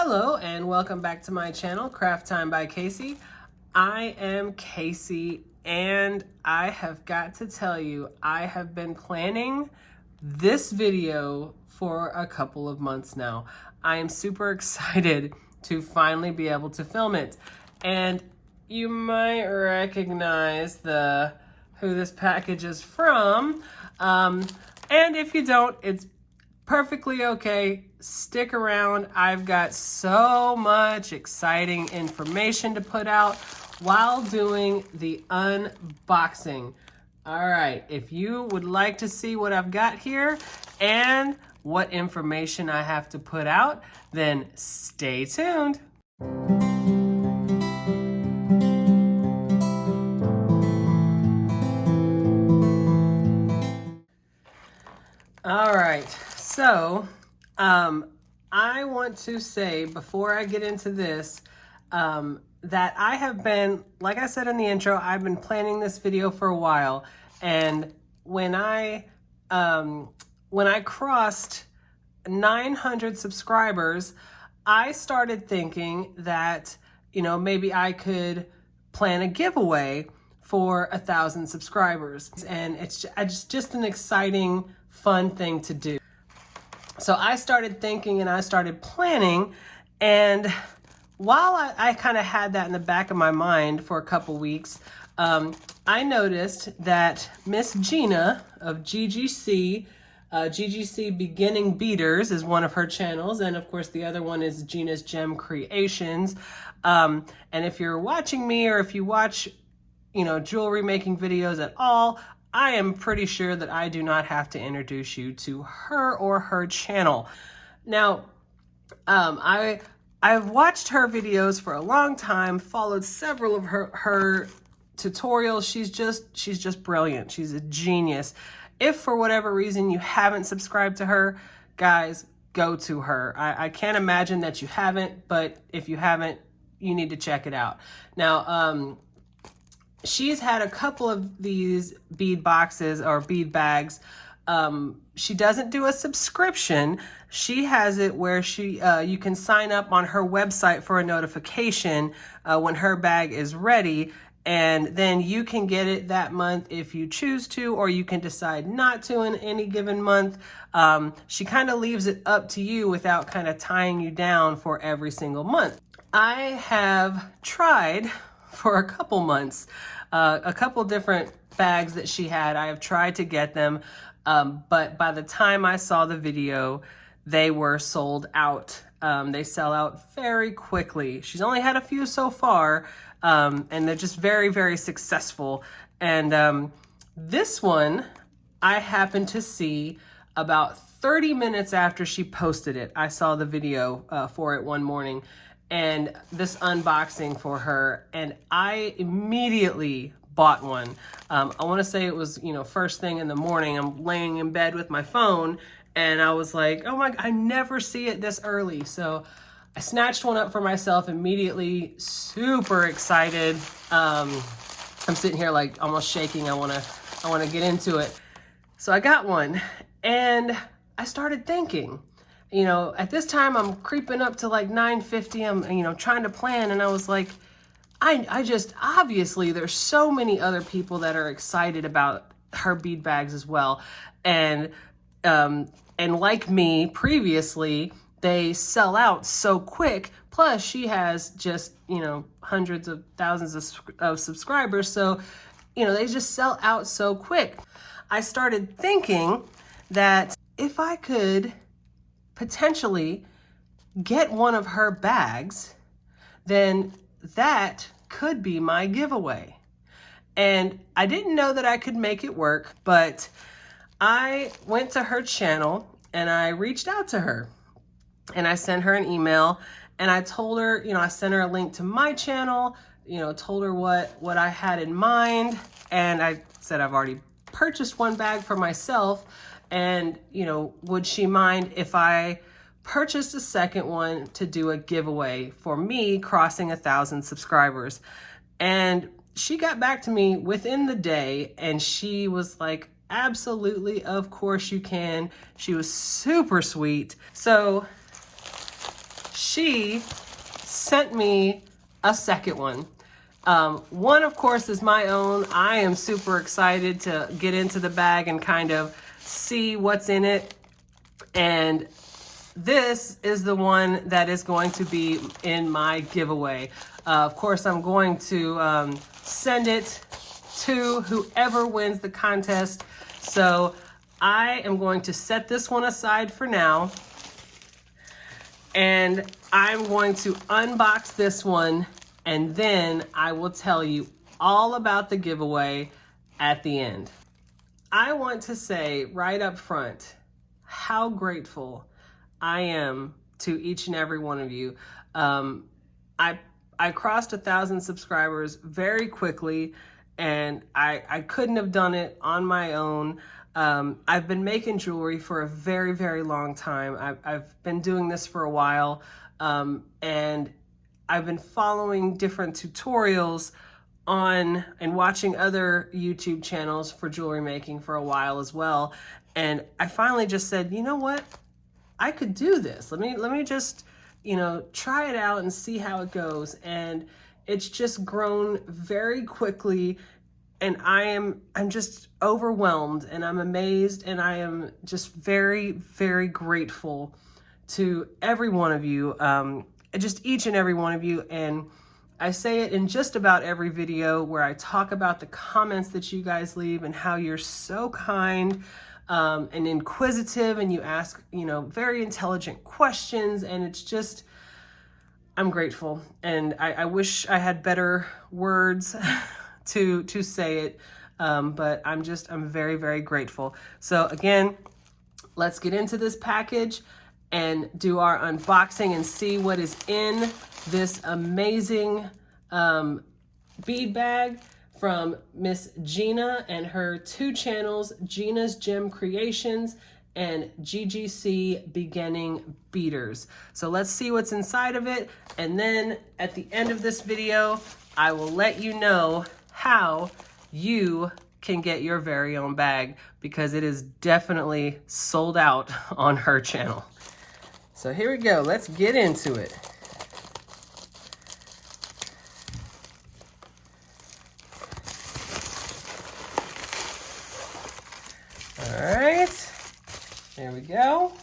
Hello and welcome back to my channel, Craft Time by Casey. I am Casey and I have got to tell you, I have been planning this video for a couple of months now. I am super excited to finally be able to film it. And you might recognize who this package is from. And if you don't, it's perfectly okay. Stick around. I've got so much exciting information to put out while doing the unboxing. All right, if you would like to see what I've got here and what information I have to put out, then stay tuned. All right, so I want to say before I get into this that I have been, like I said in the intro, I've been planning this video for a while, and when I crossed 900 subscribers, I started thinking that, you know, maybe I could plan a giveaway for 1,000 subscribers, and it's just an exciting, fun thing to do. So I started thinking and I started planning, and while I kind of had that in the back of my mind for a couple weeks, I noticed that Miss Gina of GGC Beginning Beaders is one of her channels, and of course the other one is Gina's Gem Creations. And if you're watching me, or if you watch, you know, jewelry making videos at all, I am pretty sure that I do not have to introduce you to her or her channel. Now, I've watched her videos for a long time, followed several of her tutorials. She's just brilliant. She's a genius. If for whatever reason you haven't subscribed to her, guys, go to her. I can't imagine that you haven't, but if you haven't, you need to check it out. Now, she's had a couple of these bead boxes or bead bags. She doesn't do a subscription. She has it where you can sign up on her website for a notification when her bag is ready, and then you can get it that month if you choose to, or you can decide not to in any given month. She kind of leaves it up to you without kind of tying you down for every single month. I have tried for a couple months, a couple different bags that she had. I have tried to get them, but by the time I saw the video, they were sold out. They sell out very quickly. She's only had a few so far, and they're just very, very successful. And this one, I happened to see about 30 minutes after she posted it. I saw the video for it one morning, and this unboxing for her, and I immediately bought one. I want to say it was, you know, first thing in the morning. I'm laying in bed with my phone, and I was like, oh my, I never see it this early. So I snatched one up for myself immediately, super excited. I'm sitting here like almost shaking. I want to get into it. So I got one, and I started thinking, you know, at this time I'm creeping up to like 950. I'm, you know, trying to plan, and I was like, I just, obviously there's so many other people that are excited about her bead bags as well. And like me previously, they sell out so quick. Plus she has just, you know, hundreds of thousands of subscribers. So, you know, they just sell out so quick. I started thinking that if I could potentially get one of her bags, then that could be my giveaway. And I didn't know that I could make it work, but I went to her channel and I reached out to her, and I sent her an email, and I told her, you know, I sent her a link to my channel, you know, told her what I had in mind, and I said I've already purchased one bag for myself, and, you know, would she mind if I purchased a second one to do a giveaway for me crossing 1,000 subscribers. And she got back to me within the day, and she was like, absolutely, of course you can. She was super sweet. So she sent me a second one. One, of course, is my own. I am super excited to get into the bag and kind of see what's in it. And this is the one that is going to be in my giveaway. Of course, I'm going to send it to whoever wins the contest. So I am going to set this one aside for now. And I'm going to unbox this one, and then I will tell you all about the giveaway at the end. I want to say right up front how grateful I am to each and every one of you. I crossed 1,000 subscribers very quickly, and I couldn't have done it on my own. I've been making jewelry for a very, very long time. I've been doing this for a while, and I've been following different tutorials on and watching other YouTube channels for jewelry making for a while as well. And I finally just said, you know what? I could do this. Let me just, try it out and see how it goes. And it's just grown very quickly. And I'm just overwhelmed, and I'm amazed, and I am just very, very grateful to every one of you, just each and every one of you. And I say it in just about every video where I talk about the comments that you guys leave and how you're so kind and inquisitive, and you ask, very intelligent questions. And it's just, I'm grateful. And I wish I had better words to say it, but I'm very, very grateful. So again, let's get into this package and do our unboxing and see what is in this amazing bead bag from Miss Gina and her 2 channels, Gina's Gem Creations and GGC Beginning Beaders. So let's see what's inside of it, and then at the end of this video, I will let you know how you can get your very own bag, because it is definitely sold out on her channel. So here we go. Let's get into it. All right, there we go.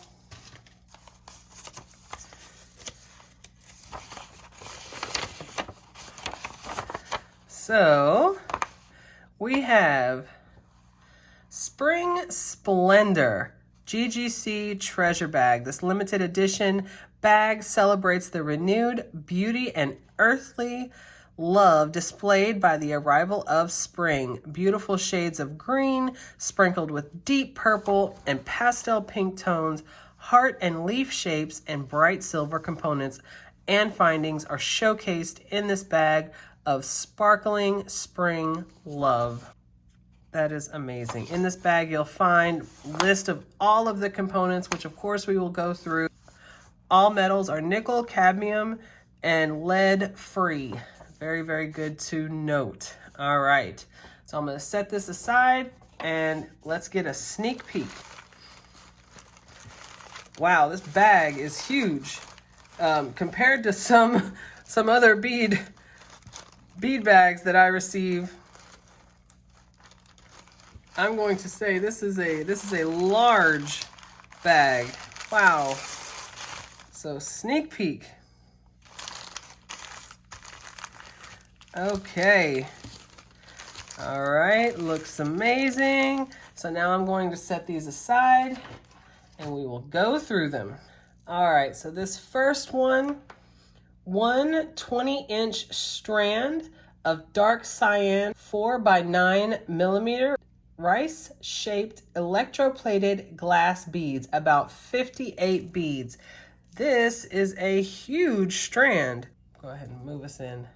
So we have Spring Splendor GGC Treasure Bag. This limited edition bag celebrates the renewed beauty and earthly love displayed by the arrival of spring. Beautiful shades of green sprinkled with deep purple and pastel pink tones, heart and leaf shapes, and bright silver components and findings are showcased in this bag of sparkling spring love. That is amazing. In this bag, you'll find a list of all of the components, which of course we will go through. All metals are nickel, cadmium, and lead free. Very, very good to note. All right, so I'm gonna set this aside and let's get a sneak peek. Wow, this bag is huge compared to some other bead bags that I receive. I'm going to say this is a large bag. Wow. So sneak peek. Okay. All right, looks amazing. So now I'm going to set these aside and we will go through them. All right, so this first one 20-inch strand of dark cyan 4x9mm rice-shaped electroplated glass beads, about 58 beads. This is a huge strand. Go ahead and move us in.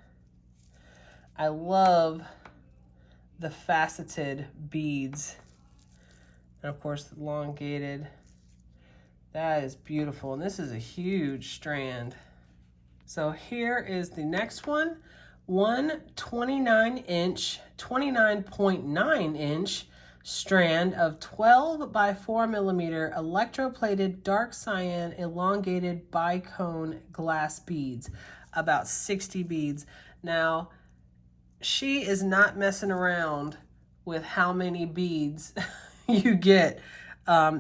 I love the faceted beads. And of course, elongated. That is beautiful. And this is a huge strand. So here is the next one. One 29.9 inch strand of 12 by 4 millimeter electroplated dark cyan elongated bicone glass beads, about 60 beads. Now, she is not messing around with how many beads you get.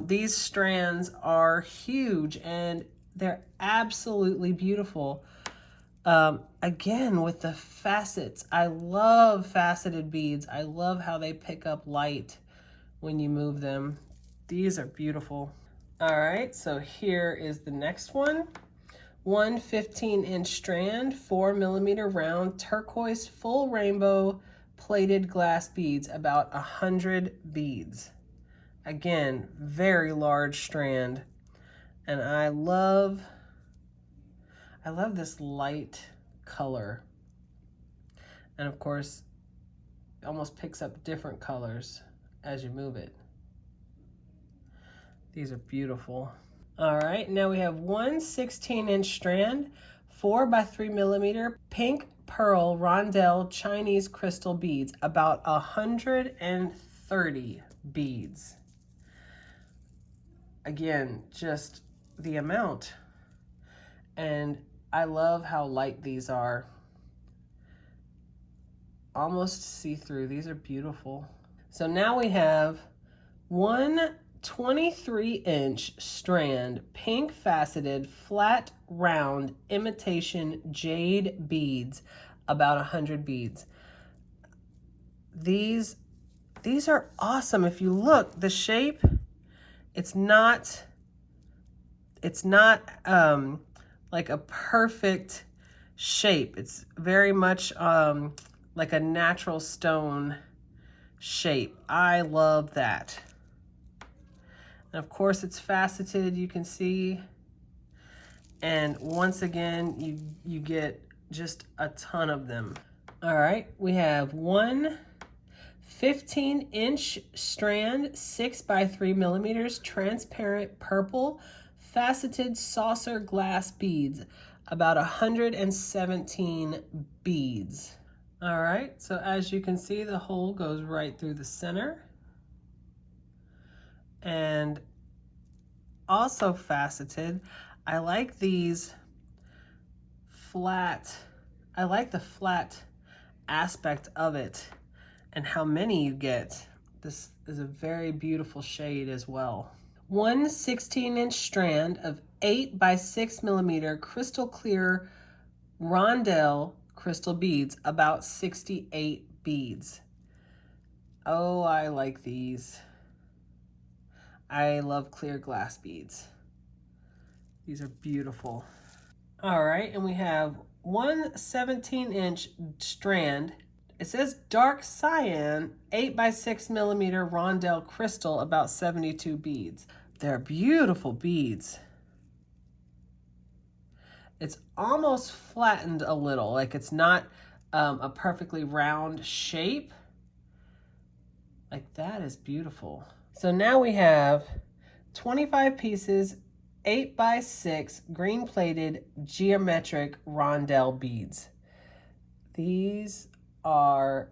These strands are huge and they're absolutely beautiful. Again, with the facets, I love faceted beads. I love how they pick up light when you move them. These are beautiful. All right, so here is the next one. One 15-inch strand, 4 millimeter round turquoise full rainbow plated glass beads, about 100 beads. Again, very large strand. And I love this light color. And of course, it almost picks up different colors as you move it. These are beautiful. All right, now we have one 16-inch strand, 4 by 3 millimeter pink pearl rondelle Chinese crystal beads, about 130 beads. Again, just the amount. And I love how light these are. Almost see-through. These are beautiful. So now we have one 23-inch strand, pink faceted, flat, round, imitation jade beads, about 100 beads. These are awesome. If you look, the shape, it's not like a perfect shape. It's very much like a natural stone shape. I love that. And of course it's faceted, you can see. And once again, you get just a ton of them. All right, we have one 15-inch strand, 6 by 3 millimeters, transparent purple, faceted saucer glass beads, about 117 beads. All right, so as you can see, the hole goes right through the center. And also faceted, I like these flat, I like the flat aspect of it and how many you get. This is a very beautiful shade as well. One 16-inch strand of 8 by 6 millimeter crystal clear rondelle crystal beads, about 68 beads. Oh, I like these. I love clear glass beads. These are beautiful. All right, and we have one 17-inch strand. It says dark cyan, 8 by 6 millimeter rondelle crystal, about 72 beads. They're beautiful beads. It's almost flattened a little, like it's not a perfectly round shape. Like that is beautiful. So now we have 25 pieces, 8 by 6 green plated geometric rondelle beads. These are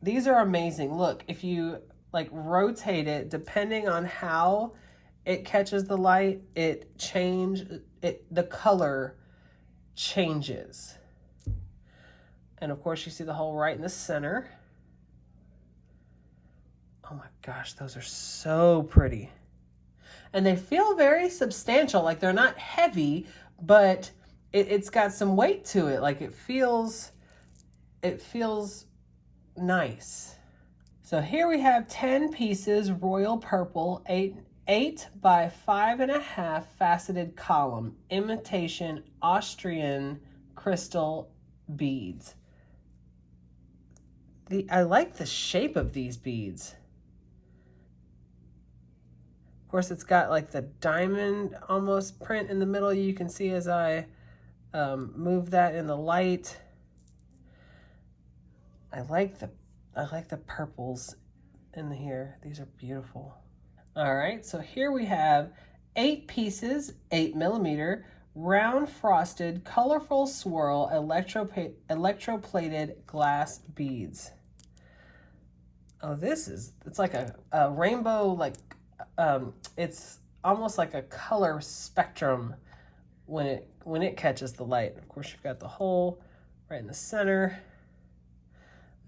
amazing. Look, if you like rotate it, depending on how it catches the light, the color changes. And of course you see the hole right in the center. Oh my gosh, those are so pretty. And they feel very substantial, like they're not heavy, but it's got some weight to it. Like it feels nice. So here we have 10 pieces, royal purple, 8 by 5.5 faceted column, imitation Austrian crystal beads. I like the shape of these beads. Of course, it's got like the diamond almost print in the middle. You can see as I move that in the light. I like the purples in here. These are beautiful. All right, so here we have 8 pieces, 8 millimeter, round frosted, colorful swirl, electroplated glass beads. Oh, it's like a rainbow, like, it's almost like a color spectrum when it catches the light. Of course, you've got the hole right in the center.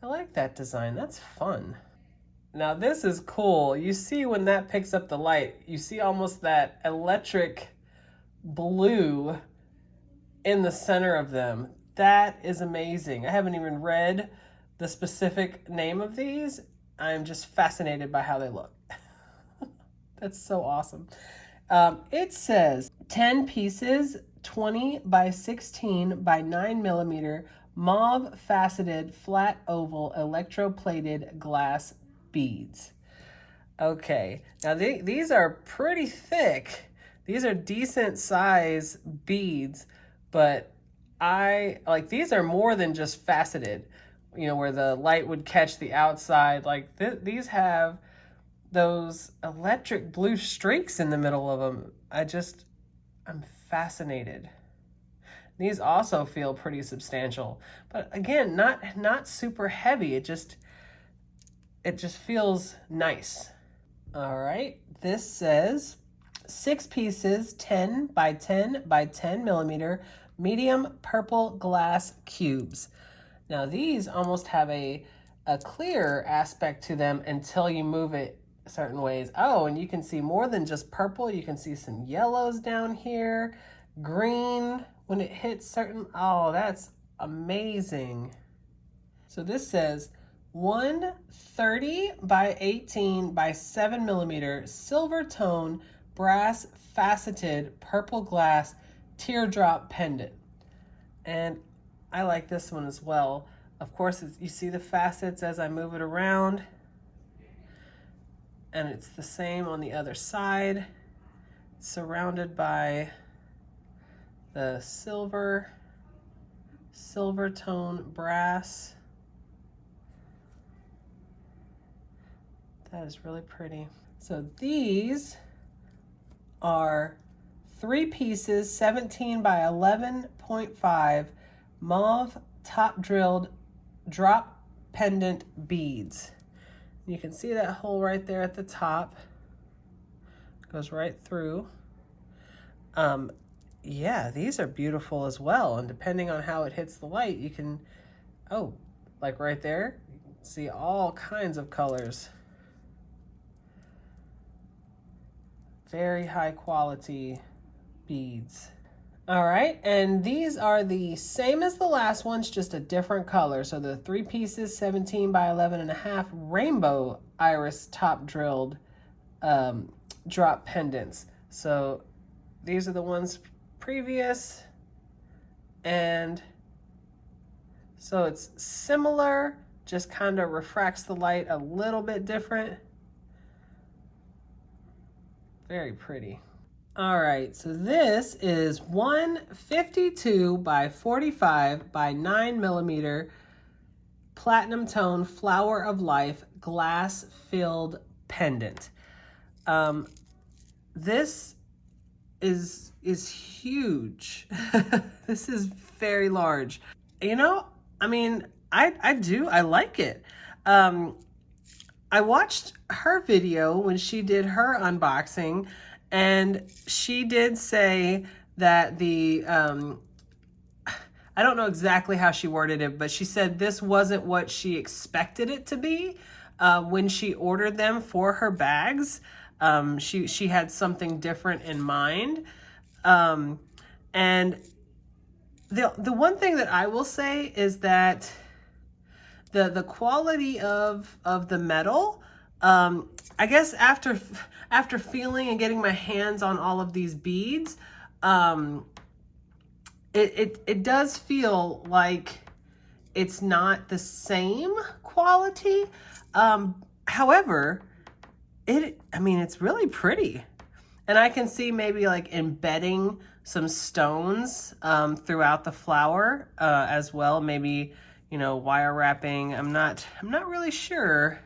I like that design. That's fun. Now this is cool. You see when that picks up the light, you see almost that electric blue in the center of them. That is amazing. I haven't even read the specific name of these. I'm just fascinated by how they look. That's so awesome. It says 10 pieces, 20 by 16 by 9 millimeter, mauve faceted, flat oval, electroplated glass beads. Okay, now these are pretty thick. These are decent size beads, but I like these are more than just faceted, you know, where the light would catch the outside. Like these have those electric blue streaks in the middle of them. I'm fascinated. These also feel pretty substantial, but again, not super heavy. It just feels nice. All right, this says 6 pieces, 10 by 10 by 10 millimeter, medium purple glass cubes. Now these almost have a clear aspect to them until you move it certain ways. Oh, and you can see more than just purple. You can see some yellows down here, green when it hits certain. Oh, that's amazing. So this says 130 by 18 by 7 millimeter silver tone brass faceted purple glass teardrop pendant. And I like this one as well. Of course, you see the facets as I move it around, and it's the same on the other side, surrounded by the silver tone brass. That is really pretty. So these are 3 pieces, 17 by 11.5 mauve top drilled drop pendant beads. You can see that hole right there at the top. Goes right through. Yeah, these are beautiful as well. And depending on how it hits the light, you can, oh, like right there, you can see all kinds of colors. Very high quality beads. All right, and these are the same as the last ones, just a different color. So the 3 pieces, 17 by 11.5 rainbow iris top drilled drop pendants. So these are the ones previous, and so it's similar, just kind of refracts the light a little bit different. Very pretty. All right, so this is 152 by 45 by 9 millimeter platinum tone flower of life glass filled pendant. This is huge. This is very large. You know, I mean, I like it. I watched her video when she did her unboxing, and she did say that the, I don't know exactly how she worded it, but she said this wasn't what she expected it to be when she ordered them for her bags. She had something different in mind. And the one thing that I will say is that the quality of the metal, I guess after feeling and getting my hands on all of these beads, it does feel like it's not the same quality. However, it's really pretty. And I can see maybe like embedding some stones throughout the flower as well. Maybe, you know, wire wrapping. I'm not really sure.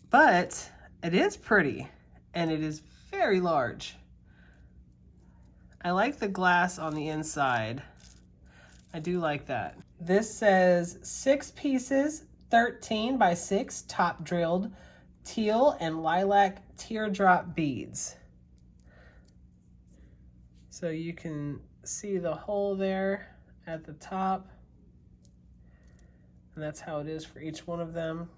But it is pretty, and it is very large. I like the glass on the inside. I do like that. This says 6 pieces, 13 by 6 top drilled teal and lilac teardrop beads. So you can see the hole there at the top. And that's how it is for each one of them.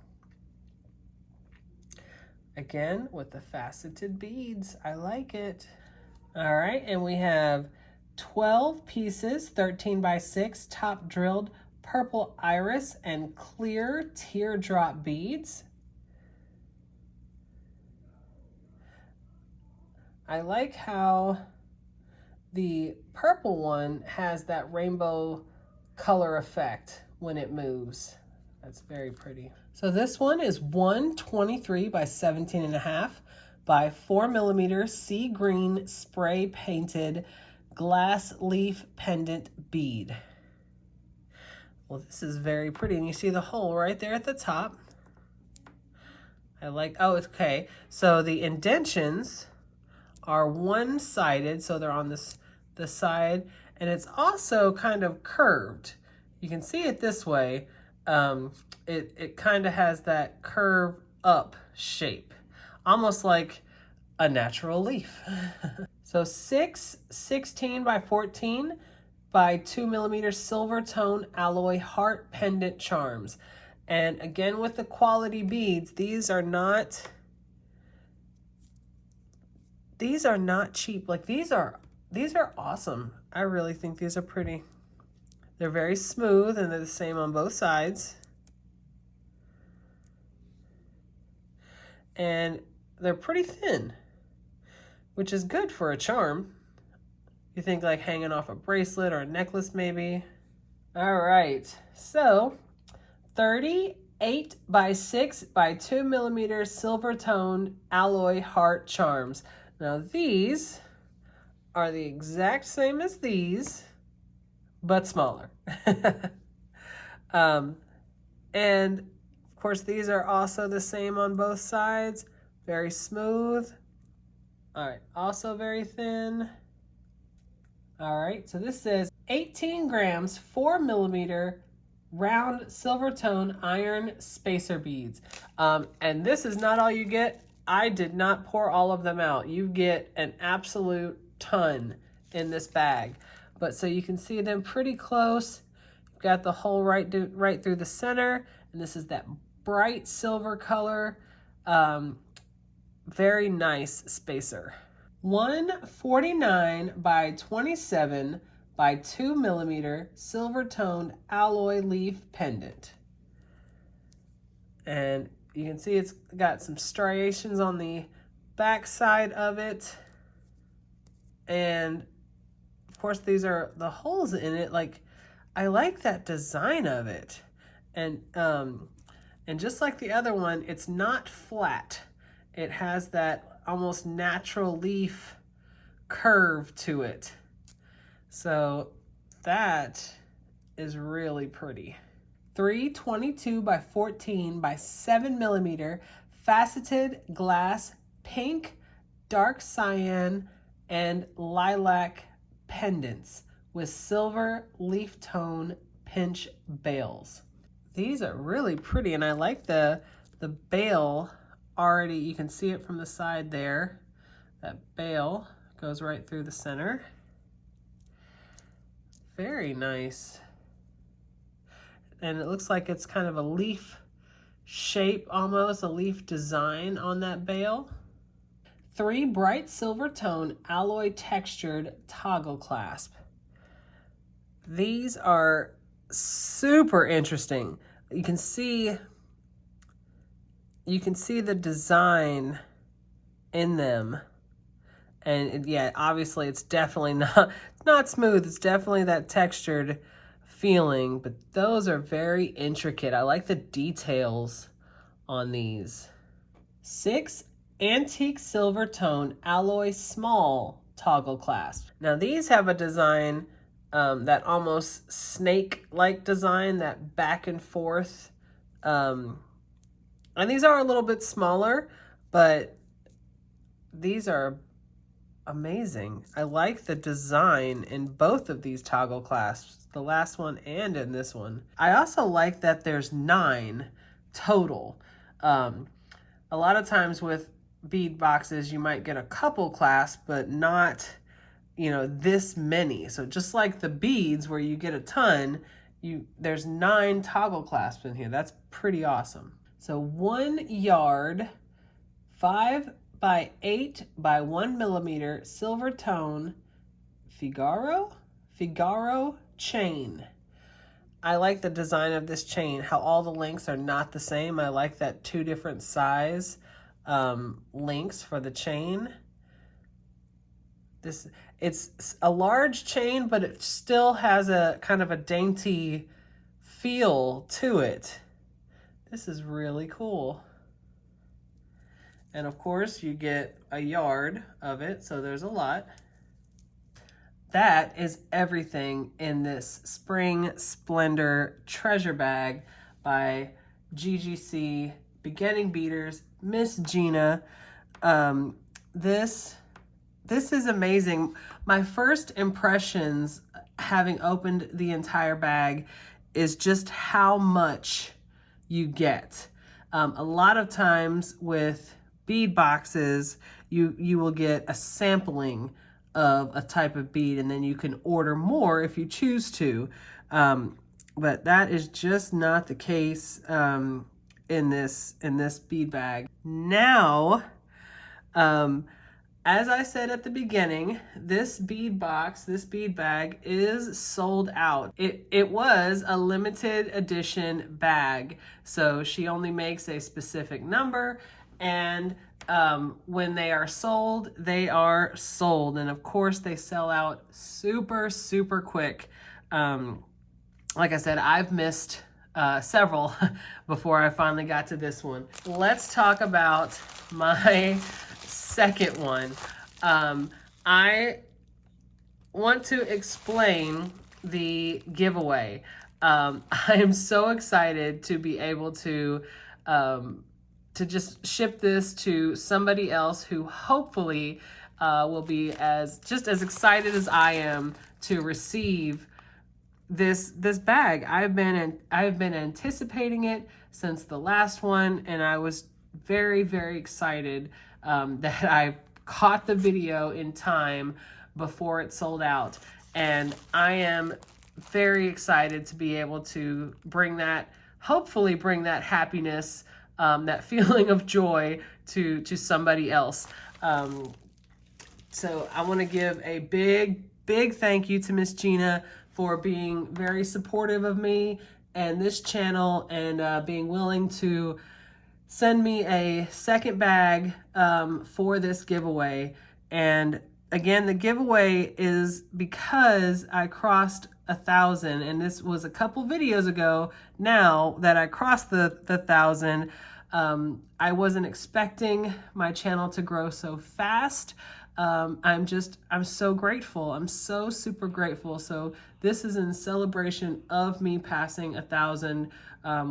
Again, with the faceted beads. I like it. All right, and we have 12 pieces, 13 by 6, top drilled purple iris and clear teardrop beads. I like how the purple one has that rainbow color effect when it moves. That's very pretty. So this one is 123 by 17.5 by 4mm sea green spray painted glass leaf pendant bead. Well, this is very pretty, and you see the hole right there at the top. I like, oh, okay. So the indentions are one-sided, so they're on the side, and it's also kind of curved. You can see it this way. It kind of has that curve up shape, almost like a natural leaf. So 6 16 by 14 by 2mm silver tone alloy heart pendant charms. And again, with the quality beads, these are not cheap. Like these are awesome. I really think these are pretty. They're very smooth and they're the same on both sides. And they're pretty thin, which is good for a charm. You think like hanging off a bracelet or a necklace maybe. All right, so 38 by 6 by 2mm silver tone alloy heart charms. Now these are the exact same as these, but smaller. And of course these are also the same on both sides. Very smooth. All right, also very thin. All right, so this says 18 grams, 4mm round silver tone iron spacer beads. And this is not all you get. I did not pour all of them out. You get an absolute ton in this bag. But so you can see them pretty close. You've got the hole right through the center, and this is that bright silver color. Very nice spacer. 149 by 27 by 2mm silver toned alloy leaf pendant. And you can see it's got some striations on the back side of it. And of course these are the holes in it. Like, I like that design of it. And just like the other one, it's not flat. It has that almost natural leaf curve to it. So that is really pretty. 322 by 14 by 7mm faceted glass pink, dark cyan, and lilac pendants with silver leaf tone pinch bails. These are really pretty, and I like the bail already. You can see it from the side there. That bail goes right through the center. Very nice. And it looks like it's kind of a leaf shape, almost a leaf design on that bail. 3 bright silver tone alloy textured toggle clasp. These are super interesting. You can see the design in them. And yeah, obviously it's definitely not smooth. It's definitely that textured feeling, but those are very intricate. I like the details on these. 6 antique silver tone alloy small toggle clasp. Now these have a design, that almost snake-like design, that back and forth. And these are a little bit smaller, but these are amazing. I like the design in both of these toggle clasps, the last one and in this one. I also like that there's 9. total. A lot of times with bead boxes, you might get a couple clasps, but not, you know, this many. So just like the beads where you get a ton, there's 9 toggle clasps in here. That's pretty awesome. So 1 yard, 5 by 8 by 1 millimeter silver tone Figaro chain. I like the design of this chain, how all the links are not the same. I like that 2 different size links for the chain. It's a large chain, but it still has a kind of a dainty feel to it. This is really cool. And of course you get a yard of it, so there's a lot. That is everything in this Spring Splendor treasure bag by GGC Beginning Beaders, Miss Gina. This is amazing. My first impressions, having opened the entire bag, is just how much you get. A lot of times with bead boxes, you will get a sampling of a type of bead, and then you can order more if you choose to. But that is just not the case in this bead bag. Now, as I said at the beginning, this bead box, this bead bag is sold out. It was a limited edition bag, so she only makes a specific number, and when they are sold, they are sold. And of course, they sell out super, super quick. Like I said, I've missed several before I finally got to this one. Let's talk about my second one. I want to explain the giveaway. I am so excited to be able to just ship this to somebody else who hopefully will be just as excited as I am to receive this bag. I've been anticipating it since the last one, and I was very, very excited that I caught the video in time before it sold out. And I am very excited to be able to hopefully bring that happiness, that feeling of joy to somebody else. So I want to give a big, big thank you to Miss Gina for being very supportive of me and this channel, and being willing to send me a second bag for this giveaway. And again, the giveaway is because I crossed 1,000, and this was a couple videos ago now that I crossed the 1,000. I wasn't expecting my channel to grow so fast. I'm so grateful. I'm so super grateful. So this is in celebration of me passing 1,000,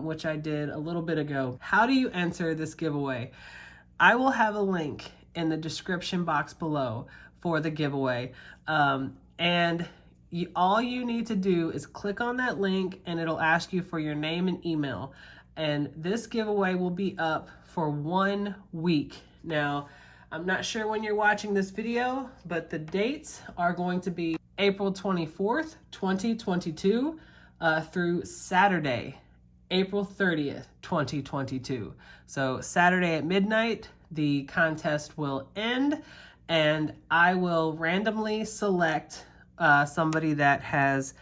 which I did a little bit ago. How do you enter this giveaway? I will have a link in the description box below for the giveaway. And all you need to do is click on that link, and it'll ask you for your name and email. And this giveaway will be up for 1 week. Now, I'm not sure when you're watching this video, but the dates are going to be April 24th, 2022 through Saturday, April 30th, 2022. So Saturday at midnight, the contest will end, and I will randomly select somebody that has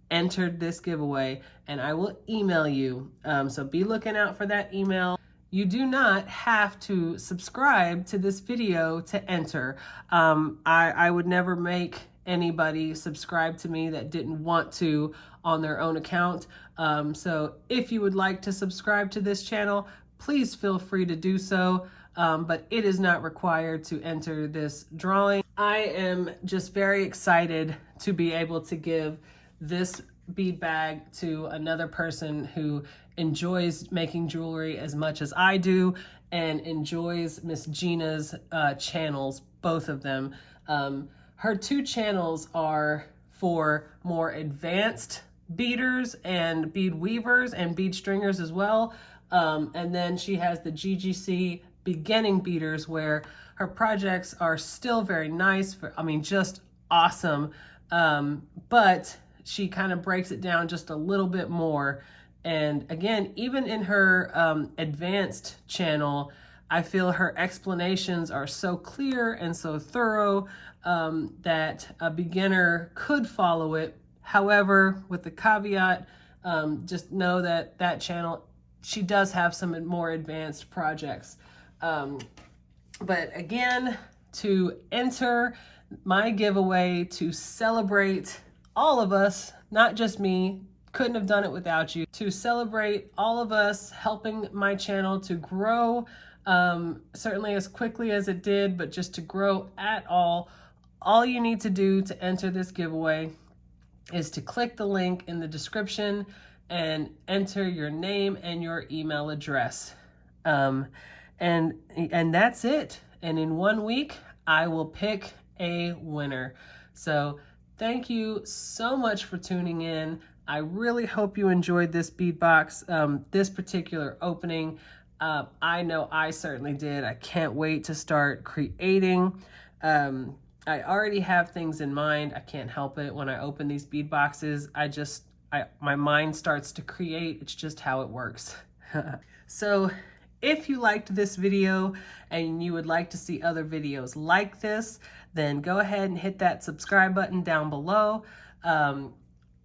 entered this giveaway, and I will email you. So be looking out for that email. You do not have to subscribe to this video to enter. I would never make anybody subscribe to me that didn't want to on their own account. So if you would like to subscribe to this channel, please feel free to do so. But it is not required to enter this drawing. I am just very excited to be able to give this bead bag to another person who enjoys making jewelry as much as I do, and enjoys Miss Gina's channels, both of them. Her 2 channels are for more advanced beaders and bead weavers and bead stringers as well. And then she has the GGC beginning beaders, where her projects are still very nice, I mean, just awesome. But she kind of breaks it down just a little bit more. And again, even in her advanced channel, I feel her explanations are so clear and so thorough that a beginner could follow it. However, with the caveat, just know that that channel, she does have some more advanced projects. But again, to enter my giveaway to celebrate all of us, not just me, couldn't have done it without you, to celebrate all of us helping my channel to grow, certainly as quickly as it did, but just to grow at all you need to do to enter this giveaway is to click the link in the description and enter your name and your email address. And that's it. And in 1 week, I will pick a winner. So thank you so much for tuning in. I really hope you enjoyed this bead box, this particular opening. I know I certainly did. I can't wait to start creating. I already have things in mind. I can't help it. When I open these bead boxes, my mind starts to create. It's just how it works. So if you liked this video and you would like to see other videos like this, then go ahead and hit that subscribe button down below.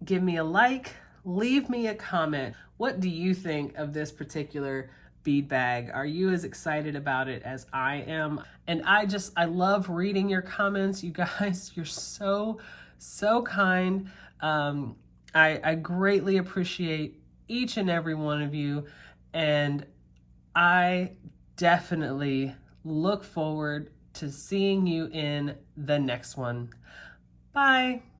Give me a like, leave me a comment. What do you think of this particular bead bag? Are you as excited about it as I am? And I love reading your comments. You guys, you're so kind. I greatly appreciate each and every one of you. And I definitely look forward to seeing you in the next one. Bye.